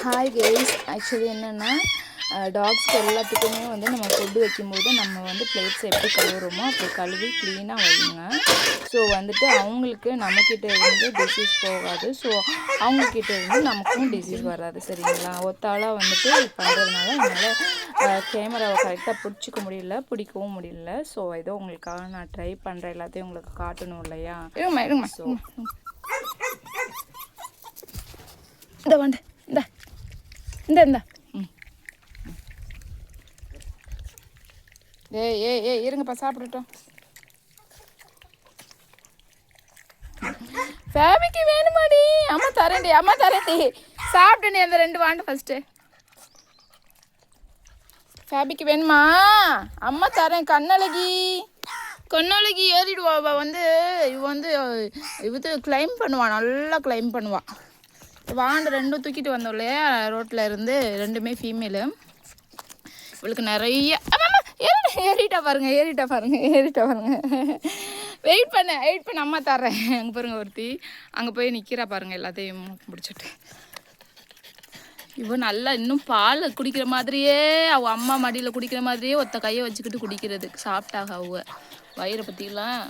Hi guys, actually என்னென்னா டாக்ஸ்க்கு எல்லாத்துக்குமே வந்து நம்ம ஃபுட்டு வைக்கும்போது நம்ம வந்து பிளேட்ஸ் எப்படி கழுவுறோமோ அப்படி கழுவி க்ளீனாக வைங்க. ஸோ வந்துட்டு அவங்களுக்கு நம்மக்கிட்ட இருந்து டிசீஸ் போகாது. ஸோ அவங்கக்கிட்ட இருந்து நமக்கும் டிசீஸ் வராது. சரிங்களா? ஒத்தாளாக வந்துட்டு பண்ணுறதுனால என்னால் கேமராவை கரெக்டாக பிடிக்கவும் முடியல. ஸோ ஏதோ உங்களுக்காக நான் ட்ரை பண்ணுறேன், எல்லாத்தையும் உங்களுக்கு காட்டணும் இல்லையா? இருங்கம்மா. ஸோ இந்த வாண்ட இந்த ஏய் இருங்கப்பா, சாப்பிட்டுட்டோம். ஃபேமிக்கு வேணுமாடி? அம்மா தரேன்டி சாப்பிட்டேனே அந்த 2 வாண்டு ஃபஸ்ட்டு. ஃபேபிக்கு வேணுமா? அம்மா தரேன். கண்ணழகி ஏறிடுவா. இவ கிளைம் பண்ணுவான், நல்லா கிளைம் பண்ணுவான். வாண்டு 2 தூக்கிட்டு வந்தோம் இல்லையா ரோட்டில் இருந்து, 2மே ஃபீமேலு. இவளுக்கு நிறைய ஏறிட்டா பாருங்க. வெயிட் பண்ண அம்மா தர்றேன். அங்கே பாருங்க ஒருத்தி அங்கே போய் நிற்கிறா பாருங்க, எல்லாத்தையும் முடிச்சுட்டு. இவன் நல்லா இன்னும் பால் குடிக்கிற மாதிரியே, அவள் அம்மா மடியில் குடிக்கிற மாதிரியே ஒத்த கையை வச்சுக்கிட்டு குடிக்கிறதுக்கு சாப்பிட்டாக. அவ வயிறை பற்றிலாம்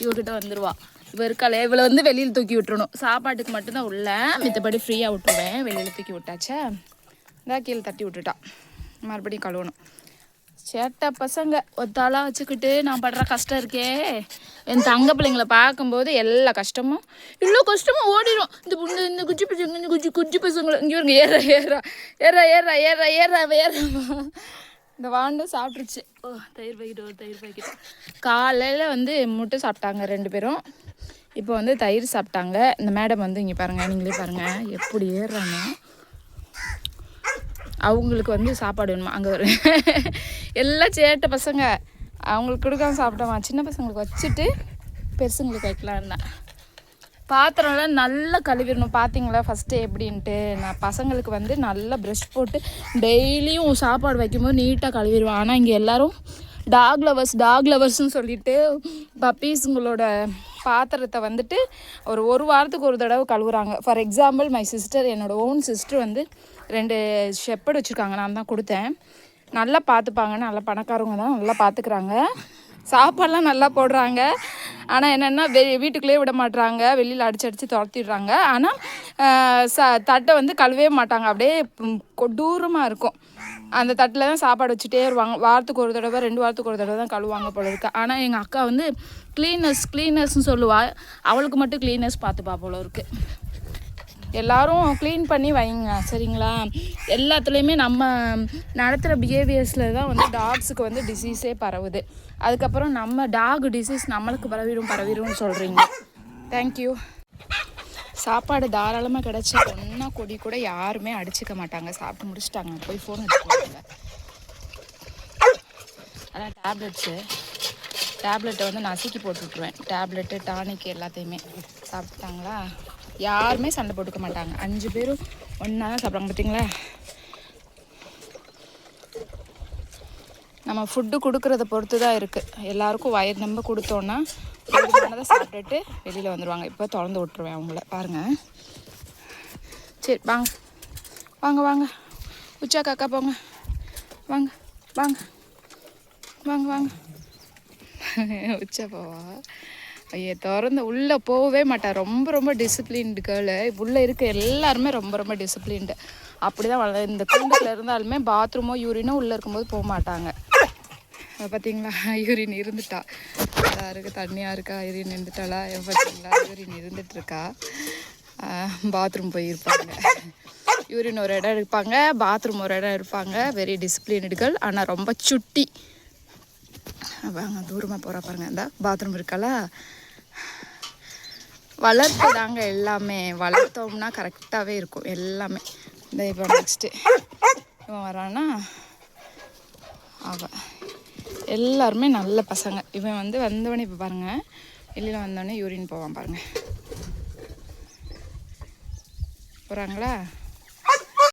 இவகிட்ட வந்துடுவா. இவ இருக்காளே, இவளை வந்து வெளியில் தூக்கி விட்டுறணும். சாப்பாட்டுக்கு மட்டும்தான் உள்ள, மித்தபடி ஃப்ரீயாக விட்டுருவேன். வெளியில் தூக்கி விட்டாச்சா, இந்த கீழே தட்டி விட்டுட்டா. மறுபடியும் கழுவணும். சேட்டை பசங்க ஒத்தாளாக வச்சுக்கிட்டு நான் படுற கஷ்டம் இருக்கே. என் தங்க பிள்ளைங்களை பார்க்கும்போது எல்லா கஷ்டமும் ஓடிடும். இந்த குச்சி பசங்களை இங்கே வருங்க. ஏற இந்த வாண்டு சாப்பிட்ருச்சு. தயிர் பாக்கெட். காலையில் வந்து முட்டை சாப்பிட்டாங்க 2 பேரும். இப்போ வந்து தயிர் சாப்பிட்டாங்க. இந்த மேடம் வந்து இங்கே பாருங்கள், நீங்களே பாருங்கள் எப்படி ஏறுறாங்க. அவங்களுக்கு வந்து சாப்பாடு வேணுமா? அங்கே வரும் எல்லாம் சேட்டை பசங்க. அவங்களுக்கு கொடுக்காம சாப்பிட்டோமா. சின்ன பசங்களுக்கு வச்சுட்டு பெருசுங்களுக்கு வைக்கலான்னா. பாத்திரம்லாம் நல்லா கழுவிடணும். பார்த்தீங்களா ஃபஸ்ட்டு எப்படின்ட்டு? நான் பசங்களுக்கு வந்து நல்லா ப்ரஷ் போட்டு டெய்லியும் சாப்பாடு வைக்கும்போது நீட்டாக கழுவிடுவேன். ஆனால் இங்கே எல்லோரும் டாக் லவர்ஸ்ன்னு சொல்லிட்டு பப்பீஸுங்களோட பாத்திரத்தை வந்துட்டு ஒரு வாரத்துக்கு ஒரு தடவை கழுவுறாங்க. ஃபார் எக்ஸாம்பிள் மை சிஸ்டர், என்னோடய ஓன் சிஸ்டர் வந்து 2 ஷெப்பர்ட் வச்சுருக்காங்க. நான் தான் கொடுத்தேன். நல்லா பார்த்துப்பாங்க, நல்லா பணக்காரவங்க தான், நல்லா பார்த்துக்குறாங்க. சாப்பாடெலாம் நல்லா போடுறாங்க. ஆனால் என்னென்னா வீட்டுக்குள்ளேயே விட மாட்டுறாங்க, வெளியில் அடித்து துரத்திடுறாங்க. ஆனால் தட்டை வந்து கழுவே மாட்டாங்க. அப்படியே கொடூரமாக இருக்கும். அந்த தட்டில் தான் சாப்பாடு வச்சுட்டே வருவாங்க. வாரத்துக்கு ஒரு தடவை 2 வாரத்துக்கு ஒரு தடவை தான் கழுவாங்க போல இருக்கு. ஆனால் எங்கள் அக்கா வந்து க்ளீனர்ஸ்ன்னு சொல்லுவாள். அவளுக்கு மட்டும் க்ளீனர்ஸ் பார்த்துப்பா போல இருக்குது. எல்லோரும் க்ளீன் பண்ணி வைங்க, சரிங்களா? எல்லாத்துலேயுமே நம்ம நடத்துகிற பிஹேவியர்ஸில் தான் வந்து டாக்ஸுக்கு வந்து டிசீஸே பரவுது. அதுக்கப்புறம் நம்ம டாக் டிசீஸ் நம்மளுக்கு பரவிடும்னு சொல்கிறீங்க. தேங்க்யூ. சாப்பாடு தாராளமாக கிடச்சா ஒன்றா கொடி கூட யாருமே அடிச்சுக்க மாட்டாங்க. சாப்பிட்டு முடிச்சுட்டாங்க, போய் ஃபோன் வச்சுக்குவாங்க. அதான் டேப்லெட்டை வந்து நசுக்கி போட்டு விட்ருவேன். டேப்லெட்டு டானிக் எல்லாத்தையுமே சாப்பிட்டாங்களா, யாருமே சண்டை போட்டுக்க மாட்டாங்க. 5 பேரும் ஒன்றா தான் சாப்பிட்றாங்க. பார்த்தீங்களா? நம்ம ஃபுட்டு கொடுக்குறத பொறுத்து தான் இருக்குது. எல்லாருக்கும் வயிறு நம்ப கொடுத்தோன்னா போதுமானதை சாப்பிட்டுட்டு வெளியில் வந்துடுவாங்க. இப்போ திறந்து விட்டுருவேன் அவங்கள. பாருங்கள். சரி வாங்க உச்சா காக்கா போங்க. வாங்க உச்சா போவா. ஐயா திறந்து உள்ளே போகவே மாட்டேன். ரொம்ப டிசிப்ளின்டு கேர்ளு. உள்ளே இருக்க எல்லாருமே ரொம்ப டிசிப்ளின்டு. அப்படி தான் இந்த கூண்டுல இருந்தாலுமே பாத்ரூமோ யூரினோ உள்ளே இருக்கும்போது போக மாட்டாங்க. பார்த்தீங்களா? யூரின் இருந்துட்டா. தண்ணியாக இருக்கா, யூரின் இருந்துட்டாளா? பார்த்தீங்களா? யூரின் இருந்துகிட்ருக்கா. பாத்ரூம் போயிருப்பாங்க. யூரின் ஒரு இடம் இருப்பாங்க, பாத்ரூம் ஒரு இடம் இருப்பாங்க. Very disciplined girl. ஆனால் ரொம்ப சுட்டி. வாங்க, தூரமாக போகிறா பாருங்க. இந்த பாத்ரூம் இருக்காளா? வளர்ப்பு தாங்க எல்லாமே. வளர்த்தோம்னா கரெக்டாகவே இருக்கும் எல்லாமே. இந்த இப்போ நெக்ஸ்ட்டு இவன் வரானா, அவன் எல்லாருமே நல்ல பசங்க. இவன் வந்து வந்தவொடனே இப்போ பாருங்கள், வெளியில் வந்தோடனே யூரின் போவான் பாருங்கள். போகிறாங்களா?